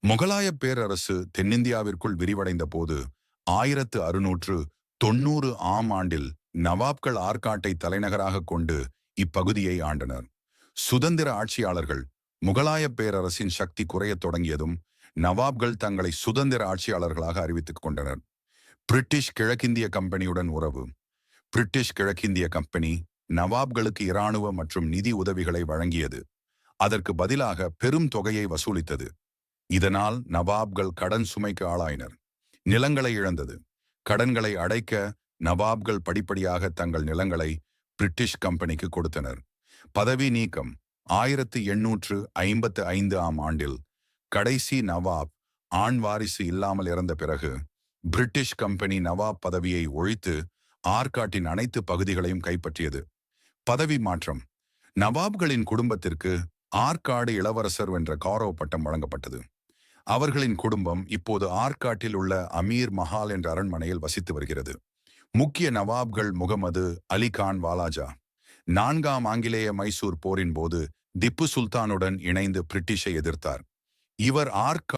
முகலாய பேரரசு தென்னிந்தியாவிற்குள் விரிவடைந்த போது 1690 ஆண்டில் நவாப்கள் ஆற்காட்டை தலைநகராக கொண்டு இப்பகுதியை ஆண்டனர். சுதந்திர ஆட்சியாளர்கள் முகலாய பேரரசின் சக்தி குறையத் தொடங்கியதும் நவாப்கள் தங்களை சுதந்திர ஆட்சியாளர்களாக அறிவித்துக் கொண்டனர். பிரிட்டிஷ் கிழக்கிந்திய கம்பெனியுடன் உறவு. பிரிட்டிஷ் கிழக்கிந்திய கம்பெனி நவாப்களுக்கு இராணுவ மற்றும் நிதி உதவிகளை வழங்கியது. அதற்கு பதிலாக பெரும் தொகையை வசூலித்தது. இதனால் நவாப்கள் கடன் சுமைக்கு ஆளாயினர். நிலங்களை இழந்தது. கடன்களை அடைக்க நவாப்கள் படிப்படியாக தங்கள் நிலங்களை பிரிட்டிஷ் கம்பெனிக்கு கொடுத்தனர். பதவி நீக்கம். 1855 ஆண்டில் கடைசி நவாப் ஆண் வாரிசு இல்லாமல் இறந்த பிறகு பிரிட்டிஷ் கம்பெனி நவாப் பதவியை ஒழித்து ஆற்காட்டின் அனைத்து பகுதிகளையும் கைப்பற்றியது. பதவி மாற்றம். நவாப்களின் குடும்பத்திற்கு ஆற்காடு இளவரசர் என்ற கௌரவ பட்டம் வழங்கப்பட்டது. அவர்களின் குடும்பம் இப்போது ஆற்காட்டில் உள்ள அமீர் மஹால் என்ற அரண்மனையில் வசித்து வருகிறது. முக்கிய நவாப்கள் முகமது அலி கான் வாலாஜா 4ஆம் ஆங்கிலேய மைசூர் போரின் போது திப்பு சுல்தானுடன் இணைந்து பிரிட்டிஷை எதிர்த்தார். இவர்